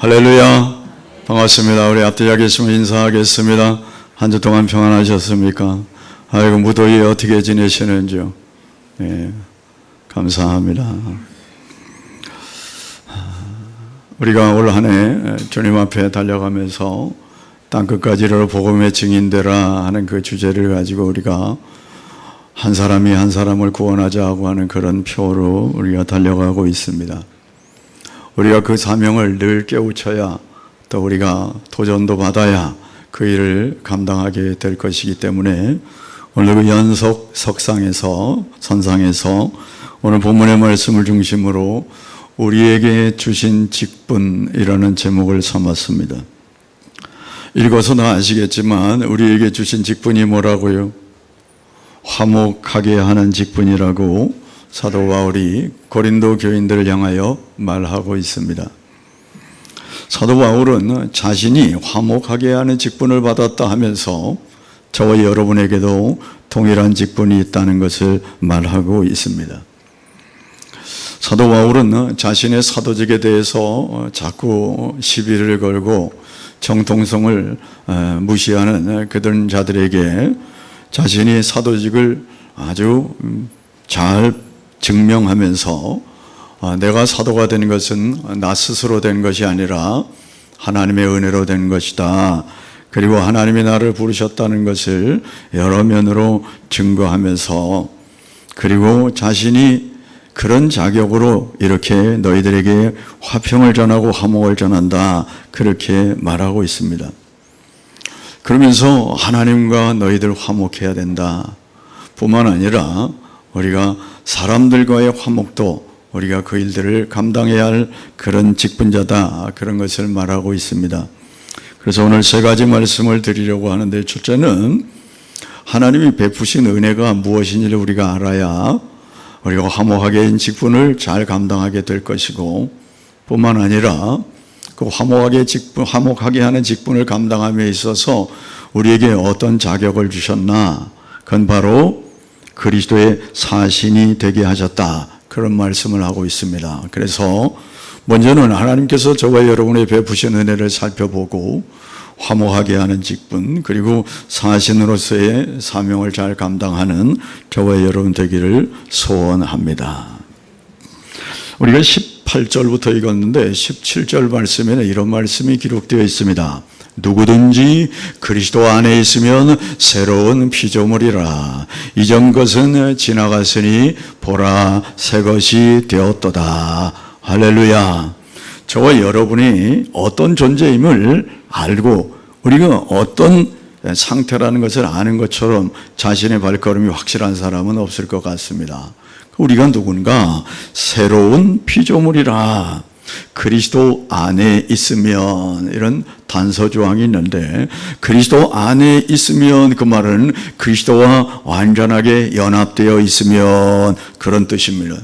할렐루야. 반갑습니다. 우리 앞뒤 하겠으면 인사하겠습니다. 한 주 동안 평안하셨습니까? 아이고, 무더위 어떻게 지내시는지요? 네, 감사합니다. 우리가 올 한 해 주님 앞에 달려가면서 땅끝까지를 복음의 증인되라 하는 그 주제를 가지고 우리가 한 사람이 한 사람을 구원하자고 하는 그런 표로 우리가 달려가고 있습니다. 우리가 그 사명을 늘 깨우쳐야 또 우리가 도전도 받아야 그 일을 감당하게 될 것이기 때문에 오늘 그 연속 선상에서 오늘 본문의 말씀을 중심으로 우리에게 주신 직분이라는 제목을 삼았습니다. 읽어서 다 아시겠지만 우리에게 주신 직분이 뭐라고요? 화목하게 하는 직분이라고 사도 바울이 고린도 교인들을 향하여 말하고 있습니다. 사도 바울은 자신이 화목하게 하는 직분을 받았다 하면서 저와 여러분에게도 동일한 직분이 있다는 것을 말하고 있습니다. 사도 바울은 자신의 사도직에 대해서 자꾸 시비를 걸고 정통성을 무시하는 그런 자들에게 자신이 사도직을 아주 잘 증명하면서 내가 사도가 된 것은 나 스스로 된 것이 아니라 하나님의 은혜로 된 것이다. 그리고 하나님이 나를 부르셨다는 것을 여러 면으로 증거하면서 그리고 자신이 그런 자격으로 이렇게 너희들에게 화평을 전하고 화목을 전한다. 그렇게 말하고 있습니다. 그러면서 하나님과 너희들 화목해야 된다. 뿐만 아니라 우리가 사람들과의 화목도 우리가 그 일들을 감당해야 할 그런 직분자다. 그런 것을 말하고 있습니다. 그래서 오늘 세 가지 말씀을 드리려고 하는데 첫째는 하나님이 베푸신 은혜가 무엇인지를 우리가 알아야 우리가 화목하게 직분을 잘 감당하게 될 것이고 뿐만 아니라 그 화목하게 하는 직분을 감당함에 있어서 우리에게 어떤 자격을 주셨나? 그건 바로 그리스도의 사신이 되게 하셨다. 그런 말씀을 하고 있습니다. 그래서 먼저는 하나님께서 저와 여러분의 베푸신 은혜를 살펴보고 화목하게 하는 직분 그리고 사신으로서의 사명을 잘 감당하는 저와 여러분 되기를 소원합니다. 우리가 18절부터 읽었는데 17절 말씀에는 이런 말씀이 기록되어 있습니다. 누구든지 그리스도 안에 있으면 새로운 피조물이라. 이전 것은 지나갔으니 보라 새 것이 되었도다. 할렐루야. 저와 여러분이 어떤 존재임을 알고 우리가 어떤 상태라는 것을 아는 것처럼 자신의 발걸음이 확실한 사람은 없을 것 같습니다. 우리가 누군가 새로운 피조물이라. 그리스도 안에 있으면 이런 단서 조항이 있는데 그리스도 안에 있으면 그 말은 그리스도와 완전하게 연합되어 있으면 그런 뜻입니다.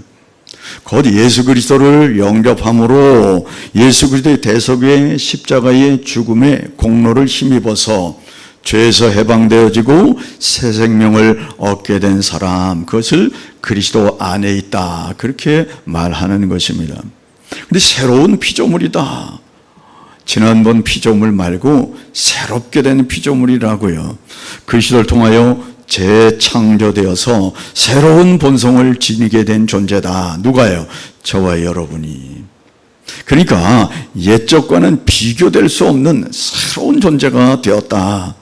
곧 예수 그리스도를 영접함으로 예수 그리스도의 대속의 십자가의 죽음의 공로를 힘입어서 죄에서 해방되어지고 새 생명을 얻게 된 사람, 그것을 그리스도 안에 있다 그렇게 말하는 것입니다. 근데 새로운 피조물이다. 지난번 피조물 말고 새롭게 된 피조물이라고요. 그리스도를 통하여 재창조되어서 새로운 본성을 지니게 된 존재다. 누가요? 저와 여러분이. 그러니까 옛적과는 비교될 수 없는 새로운 존재가 되었다.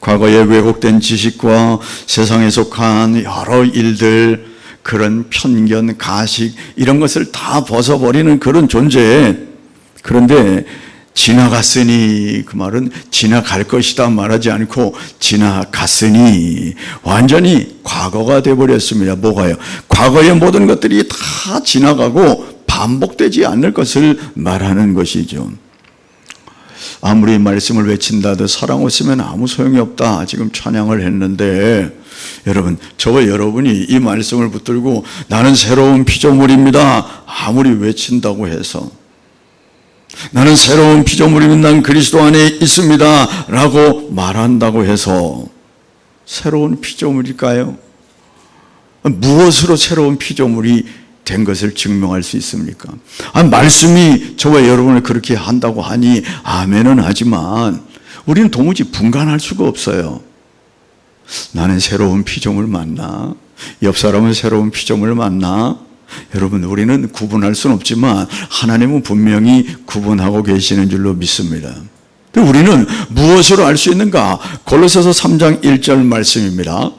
과거에 왜곡된 지식과 세상에 속한 여러 일들, 그런 편견, 가식 이런 것을 다 벗어버리는 그런 존재. 그런데 지나갔으니 그 말은 지나갈 것이다 말하지 않고 지나갔으니 완전히 과거가 되어버렸습니다. 뭐가요? 과거의 모든 것들이 다 지나가고 반복되지 않을 것을 말하는 것이죠. 아무리 말씀을 외친다도 사랑 없으면 아무 소용이 없다. 지금 찬양을 했는데 여러분, 저와 여러분이 이 말씀을 붙들고 나는 새로운 피조물입니다. 아무리 외친다고 해서 나는 새로운 피조물입니다. 난 그리스도 안에 있습니다. 라고 말한다고 해서 새로운 피조물일까요? 무엇으로 새로운 피조물이 된 것을 증명할 수 있습니까? 말씀이 저와 여러분을 그렇게 한다고 하니 아멘은 하지만 우리는 도무지 분간할 수가 없어요. 나는 새로운 피조물 맞나? 옆 사람은 새로운 피조물 맞나? 여러분, 우리는 구분할 수는 없지만 하나님은 분명히 구분하고 계시는 줄로 믿습니다. 우리는 무엇으로 알 수 있는가? 골로새서 3장 1절 말씀입니다.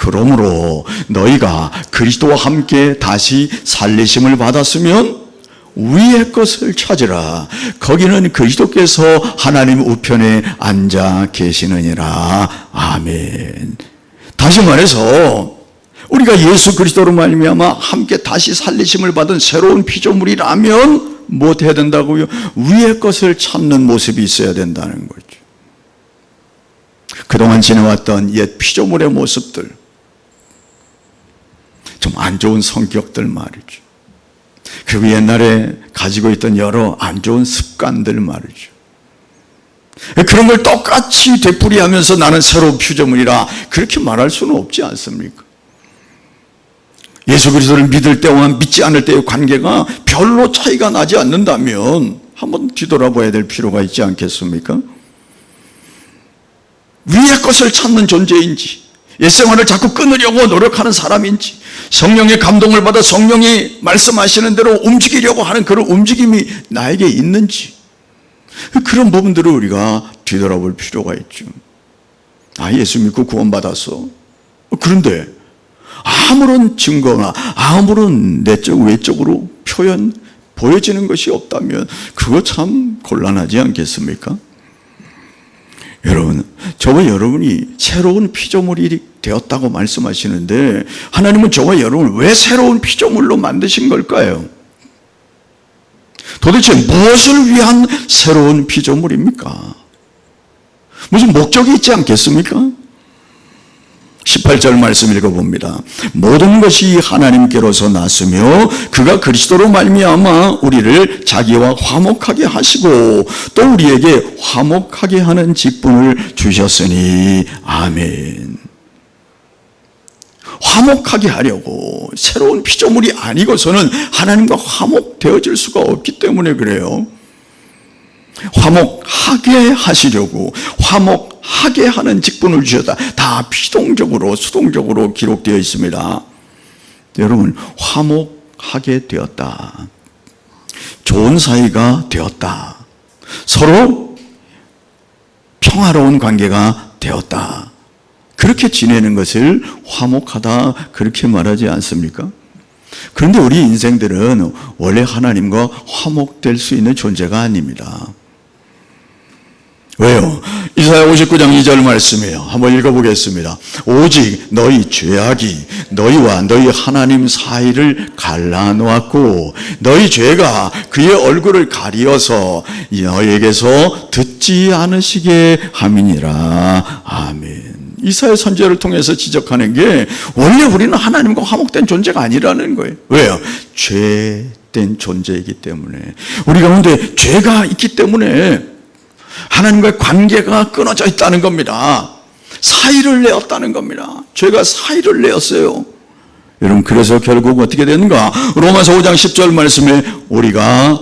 그러므로 너희가 그리스도와 함께 다시 살리심을 받았으면 위의 것을 찾으라. 거기는 그리스도께서 하나님 우편에 앉아 계시느니라. 아멘. 다시 말해서 우리가 예수 그리스도로 말미암아 함께 다시 살리심을 받은 새로운 피조물이라면 무엇 해야 된다고요? 위의 것을 찾는 모습이 있어야 된다는 거죠. 그동안 지내왔던 옛 피조물의 모습들, 좀 안 좋은 성격들 말이죠. 그리고 옛날에 가지고 있던 여러 안 좋은 습관들 말이죠. 그런 걸 똑같이 되풀이하면서 나는 새로운 피조물이라 그렇게 말할 수는 없지 않습니까? 예수 그리스도를 믿을 때와 믿지 않을 때의 관계가 별로 차이가 나지 않는다면 한번 뒤돌아봐야 될 필요가 있지 않겠습니까? 위의 것을 찾는 존재인지, 옛생활을 자꾸 끊으려고 노력하는 사람인지, 성령의 감동을 받아 성령이 말씀하시는 대로 움직이려고 하는 그런 움직임이 나에게 있는지, 그런 부분들을 우리가 뒤돌아볼 필요가 있죠. 예수 믿고 구원받았어. 그런데 아무런 증거나 아무런 내적 외적으로 보여지는 것이 없다면 그거 참 곤란하지 않겠습니까? 여러분, 저와 여러분이 새로운 피조물이 되었다고 말씀하시는데 하나님은 저와 여러분을 왜 새로운 피조물로 만드신 걸까요? 도대체 무엇을 위한 새로운 피조물입니까? 무슨 목적이 있지 않겠습니까? 18절 말씀 읽어봅니다. 모든 것이 하나님께로서 났으며 그가 그리스도로 말미암아 우리를 자기와 화목하게 하시고 또 우리에게 화목하게 하는 직분을 주셨으니 아멘. 화목하게 하려고, 새로운 피조물이 아니고서는 하나님과 화목되어질 수가 없기 때문에 그래요. 화목하게 하시려고, 화목하게 하는 직분을 주셨다. 다 비동적으로, 수동적으로 기록되어 있습니다. 여러분, 화목하게 되었다. 좋은 사이가 되었다. 서로 평화로운 관계가 되었다. 그렇게 지내는 것을 화목하다 그렇게 말하지 않습니까? 그런데 우리 인생들은 원래 하나님과 화목될 수 있는 존재가 아닙니다. 왜요? 이사야 59장 2절 말씀이에요. 한번 읽어보겠습니다. 오직 너희 죄악이 너희와 너희 하나님 사이를 갈라놓았고 너희 죄가 그의 얼굴을 가리어서 너희에게서 듣지 않으시게 함이니라. 아멘. 이사야 선지자를 통해서 지적하는 게 원래 우리는 하나님과 화목된 존재가 아니라는 거예요. 왜요? 죄된 존재이기 때문에, 우리 가운데 죄가 있기 때문에 하나님과의 관계가 끊어져 있다는 겁니다. 사이를 내었다는 겁니다. 죄가 사이를 내었어요. 여러분, 그래서 결국 어떻게 되는가? 로마서 5장 10절 말씀에 우리가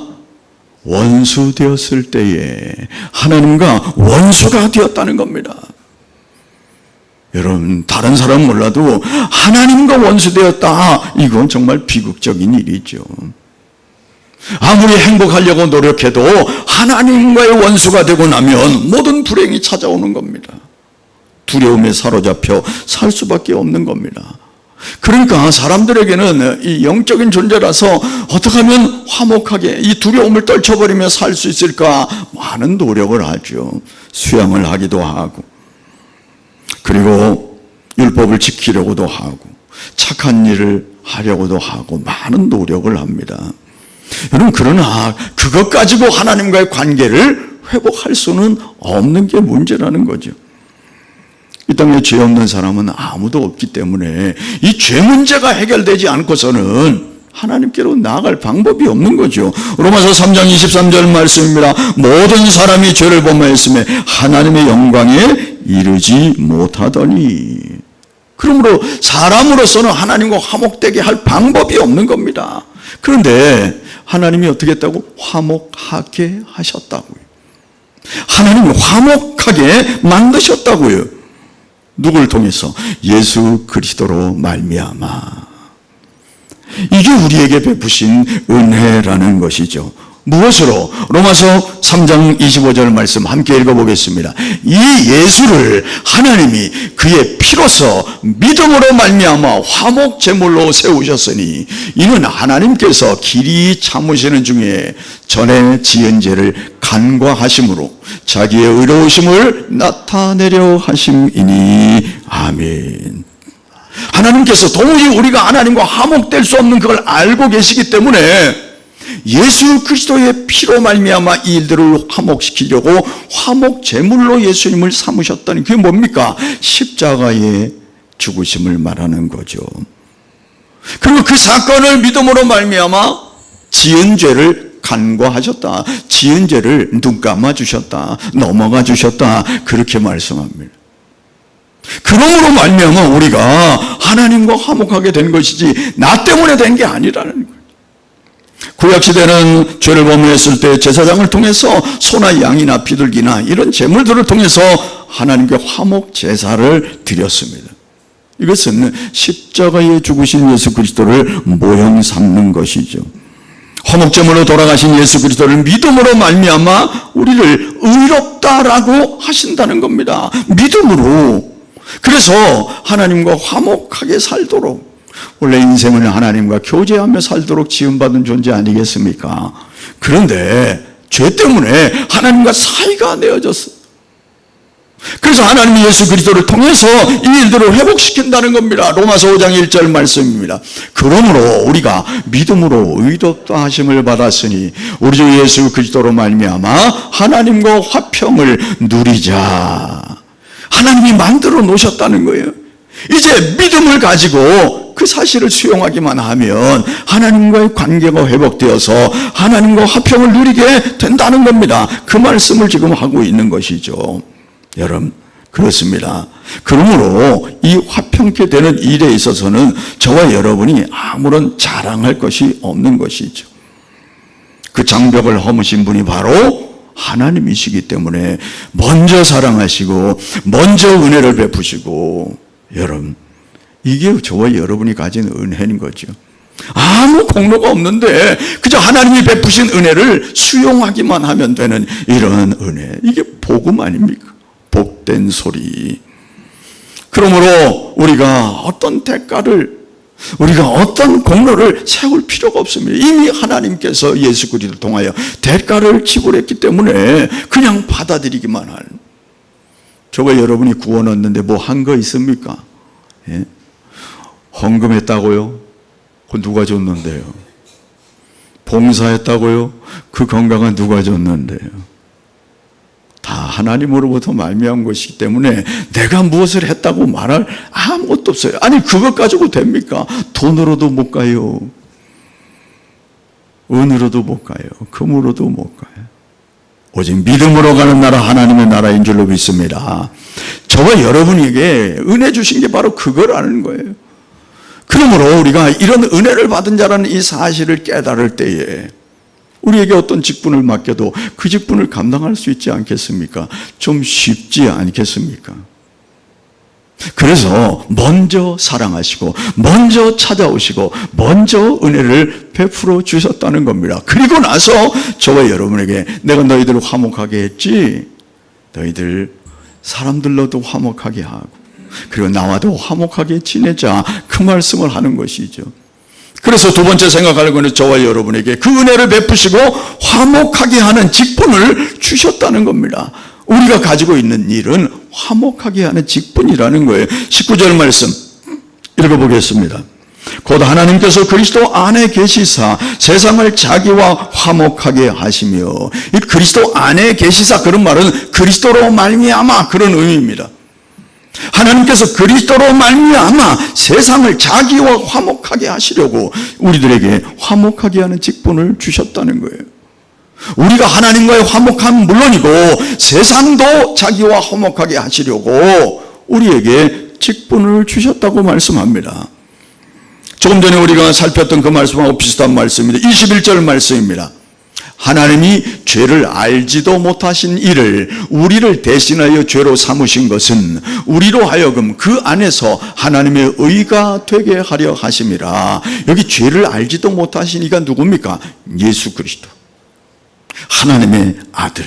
원수 되었을 때에 하나님과 원수가 되었다는 겁니다. 여러분, 다른 사람은 몰라도 하나님과 원수되었다, 이건 정말 비극적인 일이죠. 아무리 행복하려고 노력해도 하나님과의 원수가 되고 나면 모든 불행이 찾아오는 겁니다. 두려움에 사로잡혀 살 수밖에 없는 겁니다. 그러니까 사람들에게는 이 영적인 존재라서 어떻게 하면 화목하게 이 두려움을 떨쳐버리며 살 수 있을까 많은 노력을 하죠. 수양을 하기도 하고, 그리고 율법을 지키려고도 하고, 착한 일을 하려고도 하고 많은 노력을 합니다. 여러분, 그러나 그것 가지고 하나님과의 관계를 회복할 수는 없는 게 문제라는 거죠. 이 땅에 죄 없는 사람은 아무도 없기 때문에 이 죄 문제가 해결되지 않고서는 하나님께로 나아갈 방법이 없는 거죠. 로마서 3장 23절 말씀입니다. 모든 사람이 죄를 범하였음에 하나님의 영광에 이르지 못하더니. 그러므로 사람으로서는 하나님과 화목되게 할 방법이 없는 겁니다. 그런데 하나님이 어떻게 했다고? 화목하게 하셨다고요. 하나님이 화목하게 만드셨다고요. 누구를 통해서? 예수 그리스도로 말미암아. 이게 우리에게 베푸신 은혜라는 것이죠. 무엇으로? 로마서 3장 25절 말씀 함께 읽어보겠습니다. 이 예수를 하나님이 그의 피로서 믿음으로 말미암아 화목 제물로 세우셨으니 이는 하나님께서 길이 참으시는 중에 전에 지은 죄를 간과하심으로 자기의 의로우심을 나타내려 하심이니. 아멘. 하나님께서 도무지 우리가 하나님과 화목될 수 없는 그걸 알고 계시기 때문에 예수 그리스도의 피로 말미암아 이 일들을 화목시키려고 화목 제물로 예수님을 삼으셨다니 그게 뭡니까? 십자가의 죽으심을 말하는 거죠. 그리고 그 사건을 믿음으로 말미암아 지은 죄를 간과하셨다. 지은 죄를 눈 감아 주셨다. 넘어가 주셨다. 그렇게 말씀합니다. 그러므로 말미암아 우리가 하나님과 화목하게 된 것이지 나 때문에 된 게 아니라는 거예요. 구약시대는 죄를 범했을 때 제사장을 통해서 소나 양이나 비둘기나 이런 제물들을 통해서 하나님께 화목 제사를 드렸습니다. 이것은 십자가에 죽으신 예수 그리스도를 모형 삼는 것이죠. 화목제물로 돌아가신 예수 그리스도를 믿음으로 말미암아 우리를 의롭다라고 하신다는 겁니다. 믿음으로. 그래서 하나님과 화목하게 살도록, 원래 인생은 하나님과 교제하며 살도록 지음받은 존재 아니겠습니까? 그런데 죄 때문에 하나님과 사이가 안 되어졌어요. 그래서 하나님이 예수 그리스도를 통해서 이 일들을 회복시킨다는 겁니다. 로마서 5장 1절 말씀입니다. 그러므로 우리가 믿음으로 의롭다 하심을 받았으니 우리 주 예수 그리스도로 말미암아 하나님과 화평을 누리자. 하나님이 만들어 놓으셨다는 거예요. 이제 믿음을 가지고 그 사실을 수용하기만 하면 하나님과의 관계가 회복되어서 하나님과 화평을 누리게 된다는 겁니다. 그 말씀을 지금 하고 있는 것이죠. 여러분, 그렇습니다. 그러므로 이 화평케 되는 일에 있어서는 저와 여러분이 아무런 자랑할 것이 없는 것이죠. 그 장벽을 허무신 분이 바로 하나님이시기 때문에 먼저 사랑하시고 먼저 은혜를 베푸시고, 여러분, 이게 저와 여러분이 가진 은혜인 거죠. 아무 공로가 없는데 그저 하나님이 베푸신 은혜를 수용하기만 하면 되는 이런 은혜, 이게 복음 아닙니까? 복된 소리. 그러므로 우리가 어떤 대가를, 우리가 어떤 공로를 세울 필요가 없습니다. 이미 하나님께서 예수 그리스도를 통하여 대가를 지불했기 때문에 그냥 받아들이기만 하는. 저와 여러분이 구원 얻는데 뭐 한 거 있습니까? 예? 헌금했다고요? 그건 누가 줬는데요? 봉사했다고요? 그 건강은 누가 줬는데요? 다 하나님으로부터 말미암은 것이기 때문에 내가 무엇을 했다고 말할 아무것도 없어요. 아니, 그것 가지고 됩니까? 돈으로도 못 가요. 은으로도 못 가요. 금으로도 못 가요. 오직 믿음으로 가는 나라, 하나님의 나라인 줄로 믿습니다. 저와 여러분에게 은혜 주신 게 바로 그거라는 거예요. 그러므로 우리가 이런 은혜를 받은 자라는 이 사실을 깨달을 때에 우리에게 어떤 직분을 맡겨도 그 직분을 감당할 수 있지 않겠습니까? 좀 쉽지 않겠습니까? 그래서 먼저 사랑하시고 먼저 찾아오시고 먼저 은혜를 베풀어 주셨다는 겁니다. 그리고 나서 저와 여러분에게 내가 너희들을 화목하게 했지, 너희들 사람들로도 화목하게 하고 그리고 나와도 화목하게 지내자, 그 말씀을 하는 것이죠. 그래서 두 번째 생각할 것은 저와 여러분에게 그 은혜를 베푸시고 화목하게 하는 직분을 주셨다는 겁니다. 우리가 가지고 있는 일은 화목하게 하는 직분이라는 거예요. 19절 말씀 읽어보겠습니다. 곧 하나님께서 그리스도 안에 계시사 세상을 자기와 화목하게 하시며, 이 그리스도 안에 계시사, 그런 말은 그리스도로 말미암아, 그런 의미입니다. 하나님께서 그리스도로 말미암아 세상을 자기와 화목하게 하시려고 우리들에게 화목하게 하는 직분을 주셨다는 거예요. 우리가 하나님과의 화목함은 물론이고 세상도 자기와 화목하게 하시려고 우리에게 직분을 주셨다고 말씀합니다. 조금 전에 우리가 살폈던 그 말씀하고 비슷한 말씀입니다. 21절 말씀입니다. 하나님이 죄를 알지도 못하신 이를 우리를 대신하여 죄로 삼으신 것은 우리로 하여금 그 안에서 하나님의 의가 되게 하려 하심이라. 여기 죄를 알지도 못하신 이가 누굽니까? 예수 그리스도, 하나님의 아들.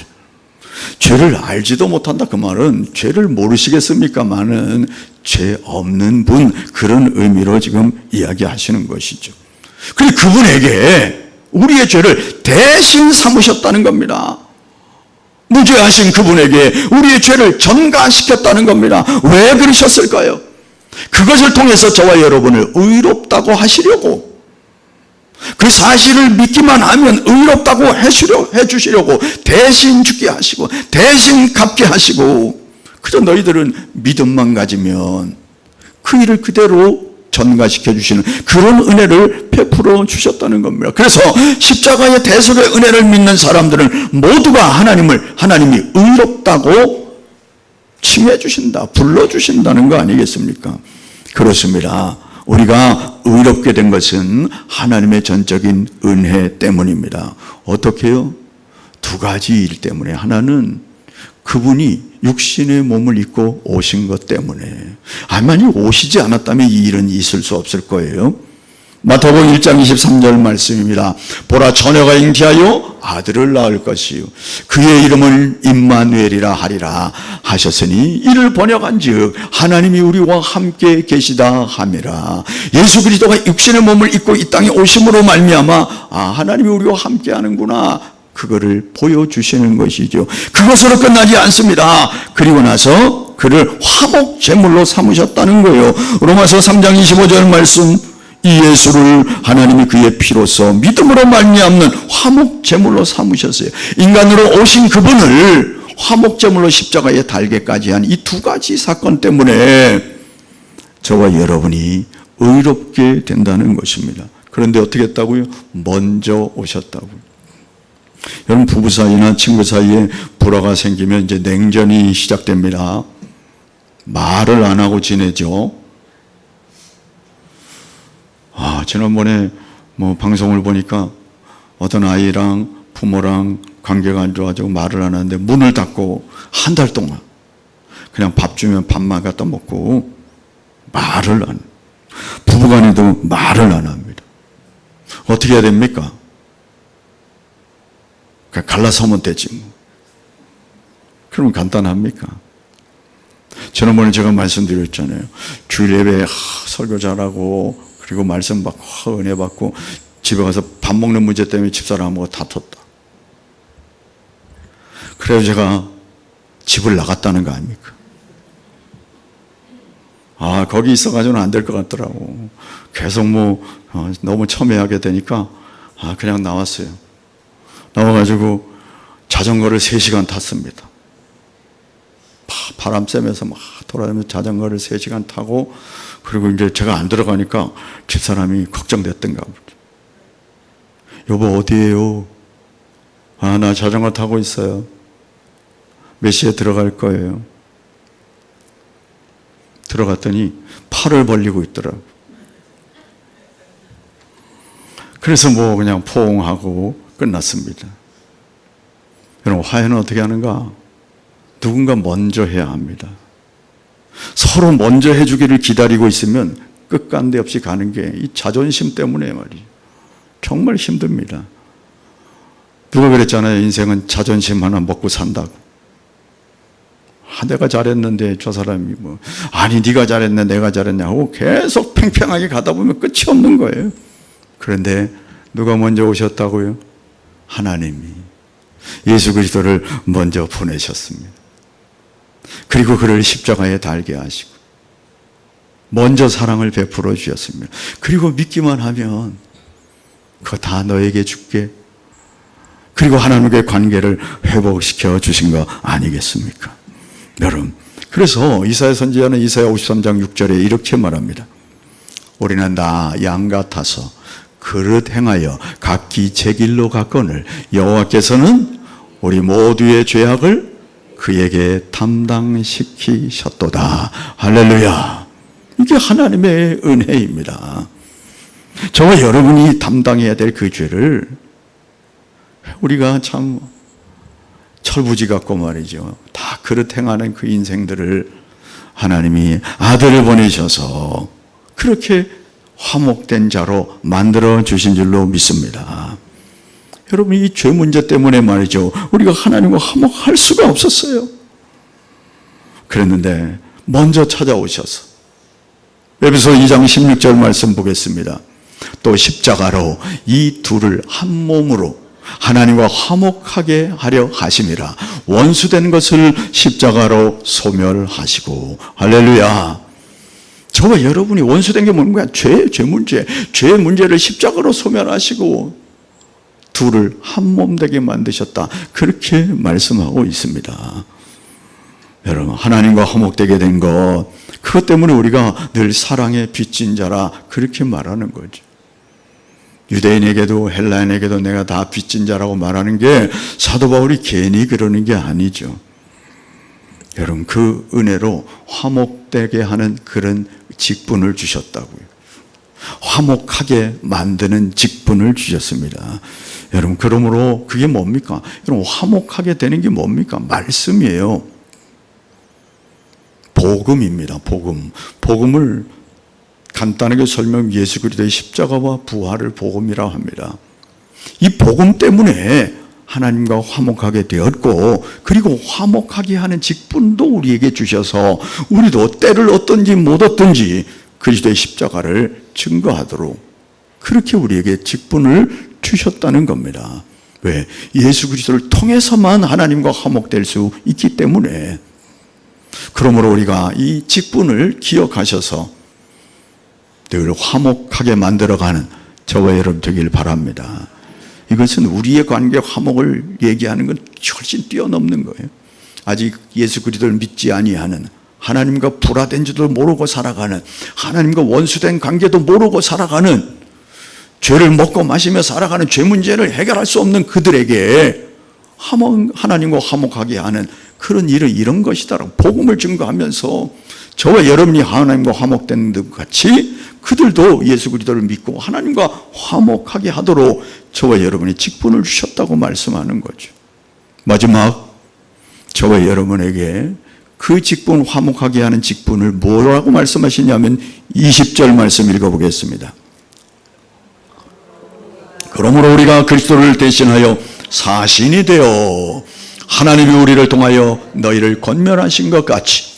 죄를 알지도 못한다, 그 말은 죄를 모르시겠습니까마는 죄 없는 분, 그런 의미로 지금 이야기하시는 것이죠. 그런데 그분에게 우리의 죄를 대신 삼으셨다는 겁니다. 무죄하신 그분에게 우리의 죄를 전가시켰다는 겁니다. 왜 그러셨을까요? 그것을 통해서 저와 여러분을 의롭다고 하시려고, 그 사실을 믿기만 하면 의롭다고 해주시려고 대신 죽게 하시고 대신 갚게 하시고, 그저 너희들은 믿음만 가지면 그 일을 그대로 전가시켜 주시는 그런 은혜를 베풀어 주셨다는 겁니다. 그래서 십자가의 대속의 은혜를 믿는 사람들은 모두가 하나님이 의롭다고 칭해 주신다, 불러 주신다는 거 아니겠습니까? 그렇습니다. 우리가 의롭게 된 것은 하나님의 전적인 은혜 때문입니다. 어떻게요? 두 가지 일 때문에. 하나는 그분이 육신의 몸을 입고 오신 것 때문에. 만약 오시지 않았다면 이 일은 있을 수 없을 거예요. 마태복음 1장 23절 말씀입니다. 보라, 처녀가 잉태하여 아들을 낳을 것이요 그의 이름을 임마누엘이라 하리라 하셨으니 이를 번역한즉 하나님이 우리와 함께 계시다 함이라. 예수 그리스도가 육신의 몸을 입고 이 땅에 오심으로 말미암아 하나님이 우리와 함께 하는구나, 그거를 보여주시는 것이죠. 그것으로 끝나지 않습니다. 그리고 나서 그를 화목 제물로 삼으셨다는 거예요. 로마서 3장 25절 말씀, 이 예수를 하나님이 그의 피로써 믿음으로 말미암는 화목 제물로 삼으셨어요. 인간으로 오신 그분을 화목 제물로 십자가에 달게까지 한 이 두 가지 사건 때문에 저와 여러분이 의롭게 된다는 것입니다. 그런데 어떻게 했다고요? 먼저 오셨다고요. 여러분, 부부 사이나 친구 사이에 불화가 생기면 이제 냉전이 시작됩니다. 말을 안 하고 지내죠. 지난번에 방송을 보니까 어떤 아이랑 부모랑 관계가 안 좋아지고 말을 안 하는데 문을 닫고 한 달 동안 그냥 밥 주면 밥만 갖다 먹고 말을 안, 부부간에도 말을 안 합니다. 어떻게 해야 됩니까? 갈라서면 되지. 그러면 간단합니까? 지난번에 제가 말씀드렸잖아요. 주일 예배에 설교 잘하고 그리고 말씀 받고 은혜 받고 집에 가서 밥 먹는 문제 때문에 집사람하고 다퉜다. 그래서 제가 집을 나갔다는 거 아닙니까? 거기 있어가지고는 안 될 것 같더라고. 계속 너무 첨예하게 되니까 그냥 나왔어요. 나와가지고 자전거를 3시간 탔습니다. 바람 쐬면서 막 돌아다니면서 자전거를 3시간 타고, 그리고 이제 제가 안 들어가니까 집사람이 걱정됐던가 보죠. 여보, 어디에요? 나 자전거 타고 있어요. 몇 시에 들어갈 거예요? 들어갔더니 팔을 벌리고 있더라고요. 그래서 그냥 포옹하고 끝났습니다. 여러분, 화해는 어떻게 하는가? 누군가 먼저 해야 합니다. 서로 먼저 해주기를 기다리고 있으면 끝간데 없이 가는 게 이 자존심 때문에 말이죠. 정말 힘듭니다. 누가 그랬잖아요. 인생은 자존심 하나 먹고 산다고. 내가 잘했는데 저 사람이 아니 네가 잘했네 내가 잘했냐 하고 계속 팽팽하게 가다 보면 끝이 없는 거예요. 그런데 누가 먼저 오셨다고요? 하나님이 예수 그리스도를 먼저 보내셨습니다. 그리고 그를 십자가에 달게 하시고 먼저 사랑을 베풀어 주셨습니다. 그리고 믿기만 하면 그거 다 너에게 줄게. 그리고 하나님과의 관계를 회복시켜 주신 거 아니겠습니까? 여러분, 그래서 이사야 선지자는 이사야 53장 6절에 이렇게 말합니다. 우리는 나 양 같아서 그릇 행하여 각기 제 길로 갔거늘 여호와께서는 우리 모두의 죄악을 그에게 담당시키셨도다. 할렐루야. 이게 하나님의 은혜입니다. 저와 여러분이 담당해야 될 그 죄를 우리가 참 철부지 같고 말이죠. 다 그릇 행하는 그 인생들을 하나님이 아들을 보내셔서 그렇게 화목된 자로 만들어 주신 줄로 믿습니다. 여러분, 이 죄 문제 때문에 말이죠. 우리가 하나님과 화목할 수가 없었어요. 그랬는데 먼저 찾아오셔서 에베소 2장 16절 말씀 보겠습니다. 또 십자가로 이 둘을 한 몸으로 하나님과 화목하게 하려 하심이라. 원수된 것을 십자가로 소멸하시고. 할렐루야. 저와 여러분이 원수된 게 뭔가? 죄 문제. 죄 문제를 십자가로 소멸하시고 둘을 한 몸 되게 만드셨다. 그렇게 말씀하고 있습니다. 여러분, 하나님과 화목되게 된 것, 그것 때문에 우리가 늘 사랑의 빚진 자라 그렇게 말하는 거죠. 유대인에게도 헬라인에게도 내가 다 빚진 자라고 말하는 게 사도 바울이 괜히 그러는 게 아니죠. 여러분, 그 은혜로 화목되게 하는 그런 직분을 주셨다고요. 화목하게 만드는 직분을 주셨습니다. 여러분, 그러므로 그게 뭡니까? 여러분, 화목하게 되는 게 뭡니까? 말씀이에요. 복음입니다. 복음을 간단하게 설명, 예수 그리스도의 십자가와 부활을 복음이라고 합니다. 이 복음 때문에 하나님과 화목하게 되었고, 그리고 화목하게 하는 직분도 우리에게 주셔서 우리도 때를 얻든지 못 얻든지 그리스도의 십자가를 증거하도록 그렇게 우리에게 직분을 주셨다는 겁니다. 왜? 예수 그리스도를 통해서만 하나님과 화목될 수 있기 때문에. 그러므로 우리가 이 직분을 기억하셔서 늘 화목하게 만들어가는 저와 여러분 되길 바랍니다. 이것은 우리의 관계 화목을 얘기하는 건 훨씬 뛰어넘는 거예요. 아직 예수 그리스도를 믿지 아니하는, 하나님과 불화된 줄도 모르고 살아가는, 하나님과 원수된 관계도 모르고 살아가는, 죄를 먹고 마시며 살아가는 죄 문제를 해결할 수 없는 그들에게 하나님과 화목하게 하는 그런 일은 이런 것이다라고 복음을 증거하면서 저와 여러분이 하나님과 화목된 것 같이 그들도 예수 그리스도를 믿고 하나님과 화목하게 하도록 저와 여러분이 직분을 주셨다고 말씀하는 거죠. 마지막, 저와 여러분에게 그 직분, 화목하게 하는 직분을 뭐라고 말씀하시냐면 20절 말씀 읽어보겠습니다. 그러므로 우리가 그리스도를 대신하여 사신이 되어 하나님이 우리를 통하여 너희를 권면하신 것 같이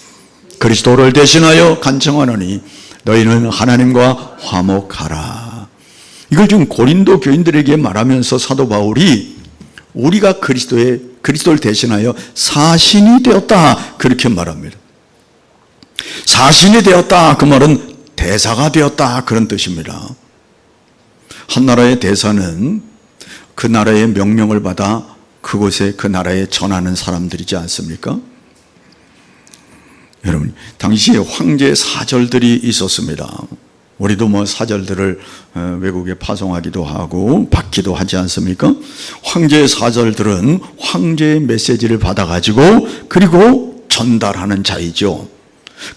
그리스도를 대신하여 간청하노니 너희는 하나님과 화목하라. 이걸 지금 고린도 교인들에게 말하면서 사도 바울이 우리가 그리스도를 대신하여 사신이 되었다 그렇게 말합니다. 사신이 되었다, 그 말은 대사가 되었다 그런 뜻입니다. 한 나라의 대사는 그 나라의 명령을 받아 그곳에 그 나라에 전하는 사람들이지 않습니까? 여러분, 당시에 황제의 사절들이 있었습니다. 우리도 뭐 사절들을 외국에 파송하기도 하고 받기도 하지 않습니까? 황제의 사절들은 황제의 메시지를 받아가지고 그리고 전달하는 자이죠.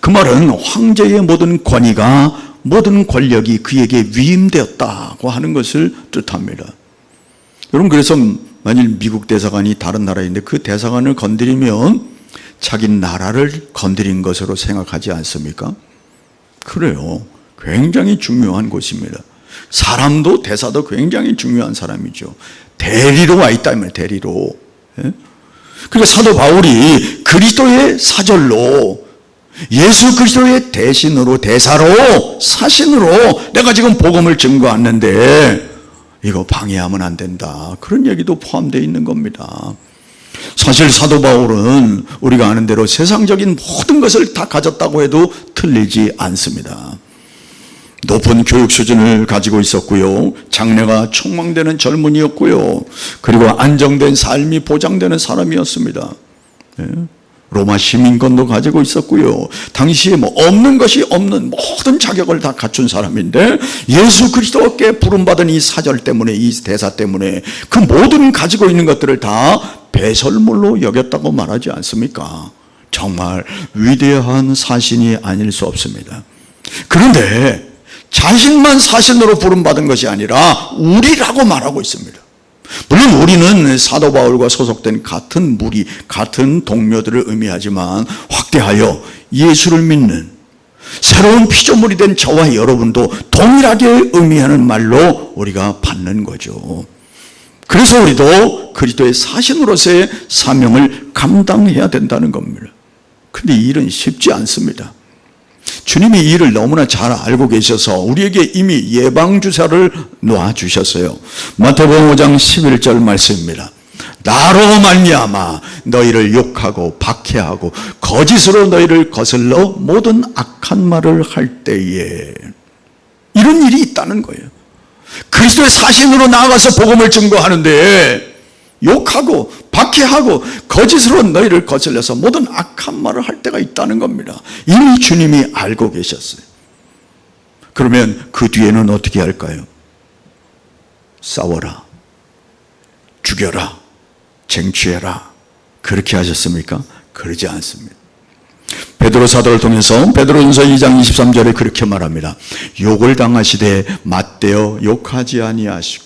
그 말은 황제의 모든 권위가, 모든 권력이 그에게 위임되었다고 하는 것을 뜻합니다. 여러분, 그래서 만일 미국 대사관이 다른 나라인데 그 대사관을 건드리면 자기 나라를 건드린 것으로 생각하지 않습니까? 그래요. 굉장히 중요한 곳입니다. 사람도, 대사도 굉장히 중요한 사람이죠. 대리로 와 있다면 대리로. 그러니까 사도 바울이 그리스도의 사절로, 예수 그리스도의 대신으로, 대사로, 사신으로 내가 지금 복음을 증거하는데 이거 방해하면 안 된다, 그런 얘기도 포함되어 있는 겁니다. 사실 사도 바울은 우리가 아는 대로 세상적인 모든 것을 다 가졌다고 해도 틀리지 않습니다. 높은 교육 수준을 가지고 있었고요, 장래가 촉망되는 젊은이였고요, 그리고 안정된 삶이 보장되는 사람이었습니다. 로마 시민권도 가지고 있었고요, 당시에 뭐 없는 것이 없는 모든 자격을 다 갖춘 사람인데 예수 그리스도께 부름받은 이 사절 때문에, 이 대사 때문에 그 모든 가지고 있는 것들을 다 배설물로 여겼다고 말하지 않습니까? 정말 위대한 사신이 아닐 수 없습니다. 그런데 자신만 사신으로 부름받은 것이 아니라 우리라고 말하고 있습니다. 물론 우리는 사도 바울과 소속된 같은 무리, 같은 동료들을 의미하지만 확대하여 예수를 믿는 새로운 피조물이 된 저와 여러분도 동일하게 의미하는 말로 우리가 받는 거죠. 그래서 우리도 그리스도의 사신으로서의 사명을 감당해야 된다는 겁니다. 근데 이 일은 쉽지 않습니다. 주님이 이 일을 너무나 잘 알고 계셔서 우리에게 이미 예방주사를 놔주셨어요. 마태복음 5장 11절 말씀입니다. 나로 말미암아 너희를 욕하고 박해하고 거짓으로 너희를 거슬러 모든 악한 말을 할 때에, 이런 일이 있다는 거예요. 그리스도의 사신으로 나아가서 복음을 증거하는데 욕하고 박해하고 거짓으로 너희를 거슬려서 모든 악한 말을 할 때가 있다는 겁니다. 이미 주님이 알고 계셨어요. 그러면 그 뒤에는 어떻게 할까요? 싸워라, 죽여라, 쟁취해라, 그렇게 하셨습니까? 그러지 않습니다. 베드로 사도를 통해서 베드로전서 2장 23절에 그렇게 말합니다. 욕을 당하시되 맞대어 욕하지 아니하시고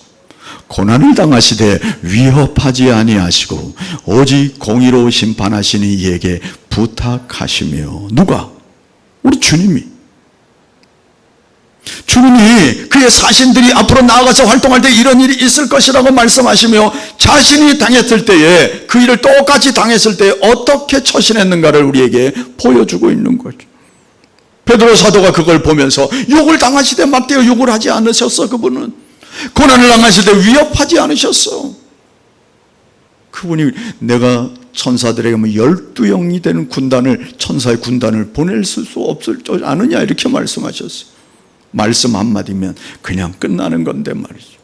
고난을 당하시되 위협하지 아니하시고 오직 공의로 심판하시는 이에게 부탁하시며. 누가? 우리 주님이 그의 사신들이 앞으로 나아가서 활동할 때 이런 일이 있을 것이라고 말씀하시며 자신이 당했을 때에, 그 일을 똑같이 당했을 때에 어떻게 처신했는가를 우리에게 보여주고 있는 거죠. 베드로 사도가 그걸 보면서 욕을 당하시되 맞대어 욕을 하지 않으셨어. 그분은 고난을 당하실 때 위협하지 않으셨어. 그분이 내가 천사들에게 12영이 되는 군단을, 천사의 군단을 보낼 수 없을 줄 아느냐, 이렇게 말씀하셨어요. 말씀 한마디면 그냥 끝나는 건데 말이죠.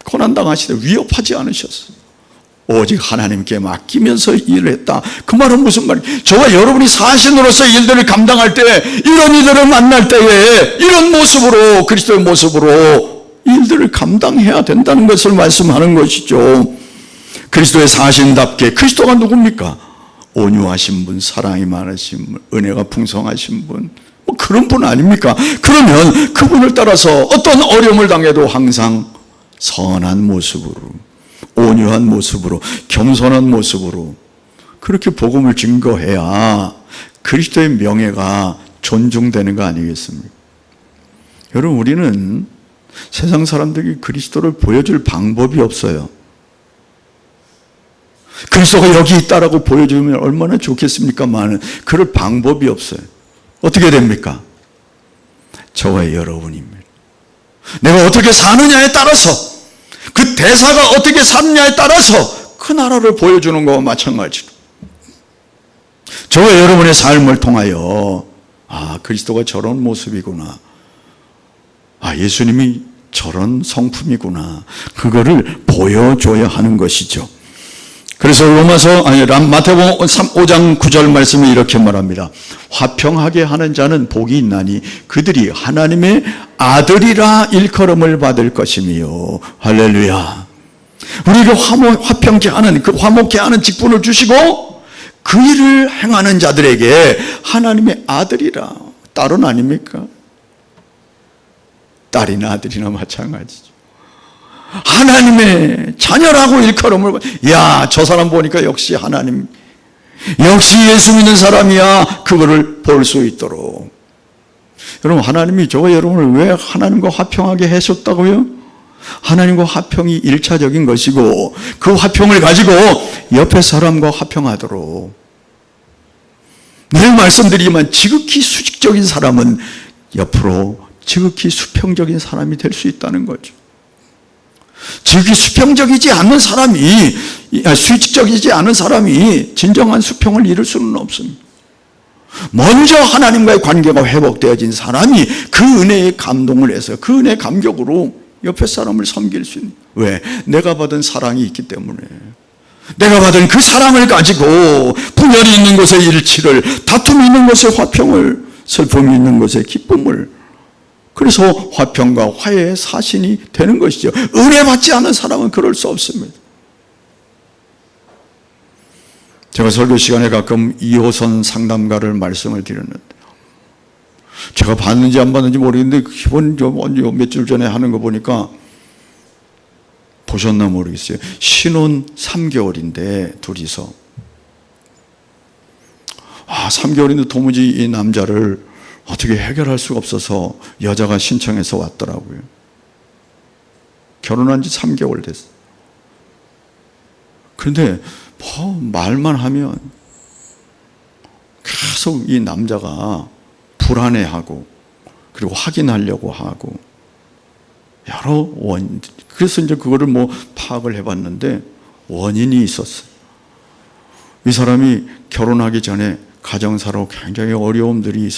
고난 당하시되 위협하지 않으셨어요. 오직 하나님께 맡기면서 일을 했다. 그 말은 무슨 말이에요? 저와 여러분이 사신으로서 일들을 감당할 때, 이런 이들을 만날 때에 이런 모습으로, 그리스도의 모습으로 일들을 감당해야 된다는 것을 말씀하는 것이죠. 그리스도의 사신답게, 그리스도가 누굽니까? 온유하신 분, 사랑이 많으신 분, 은혜가 풍성하신 분, 그런 분 아닙니까? 그러면 그분을 따라서 어떤 어려움을 당해도 항상 선한 모습으로, 온유한 모습으로, 겸손한 모습으로 그렇게 복음을 증거해야 그리스도의 명예가 존중되는 거 아니겠습니까? 여러분, 우리는 세상 사람들이 그리스도를 보여줄 방법이 없어요. 그리스도가 여기 있다라고 보여주면 얼마나 좋겠습니까만 그럴 방법이 없어요. 어떻게 됩니까? 저와 여러분입니다. 내가 어떻게 사느냐에 따라서, 그 대사가 어떻게 사느냐에 따라서 그 나라를 보여주는 것과 마찬가지로 저와 여러분의 삶을 통하여, 아, 그리스도가 저런 모습이구나, 아, 예수님이 저런 성품이구나, 그거를 보여줘야 하는 것이죠. 그래서 마태복음 5장 9절 말씀이 이렇게 말합니다. 화평하게 하는 자는 복이 있나니 그들이 하나님의 아들이라 일컬음을 받을 것이며. 할렐루야. 우리를 화평케 하는, 그 화목케 하는 직분을 주시고 그 일을 행하는 자들에게 하나님의 아들이라. 딸은 아닙니까? 딸이나 아들이나 마찬가지죠. 하나님의 자녀라고 일컬음을, 야, 저 사람 보니까 역시 하나님, 역시 예수 믿는 사람이야, 그거를 볼 수 있도록. 여러분, 하나님이 저와 여러분을 왜 하나님과 화평하게 하셨다고요? 하나님과 화평이 1차적인 것이고, 그 화평을 가지고 옆에 사람과 화평하도록. 늘 말씀드리지만 지극히 수직적인 사람은 옆으로 지극히 수평적인 사람이 될 수 있다는 거죠. 지극히 수평적이지 않은 사람이, 수직적이지 않은 사람이 진정한 수평을 이룰 수는 없습니다. 먼저 하나님과의 관계가 회복되어진 사람이 그 은혜의 감동을 해서, 그 은혜의 감격으로 옆에 사람을 섬길 수 있는. 왜? 내가 받은 사랑이 있기 때문에. 내가 받은 그 사랑을 가지고 분열이 있는 곳에 일치를, 다툼이 있는 곳에 화평을, 슬픔이 있는 곳에 기쁨을, 그래서 화평과 화해의 사신이 되는 것이죠. 은혜 받지 않은 사람은 그럴 수 없습니다. 제가 설교 시간에 가끔 2호선 상담가를 말씀을 드렸는데, 제가 받는지 안 받는지 모르겠는데 기본 며칠 전에 하는 거 보니까 보셨나 모르겠어요. 신혼 3개월인데 둘이서 3개월인데 도무지 이 남자를 어떻게 해결할 수가 없어서 여자가 신청해서 왔더라고요. 결혼한 지 3개월 됐어요. 그런데 뭐 말만 하면 계속 이 남자가 불안해하고 그리고 확인하려고 하고 여러 원인. 그래서 이제 그거를 뭐 파악을 해봤는데 원인이 있었어요. 이 사람이 결혼하기 전에 가정사로 굉장히 어려움들이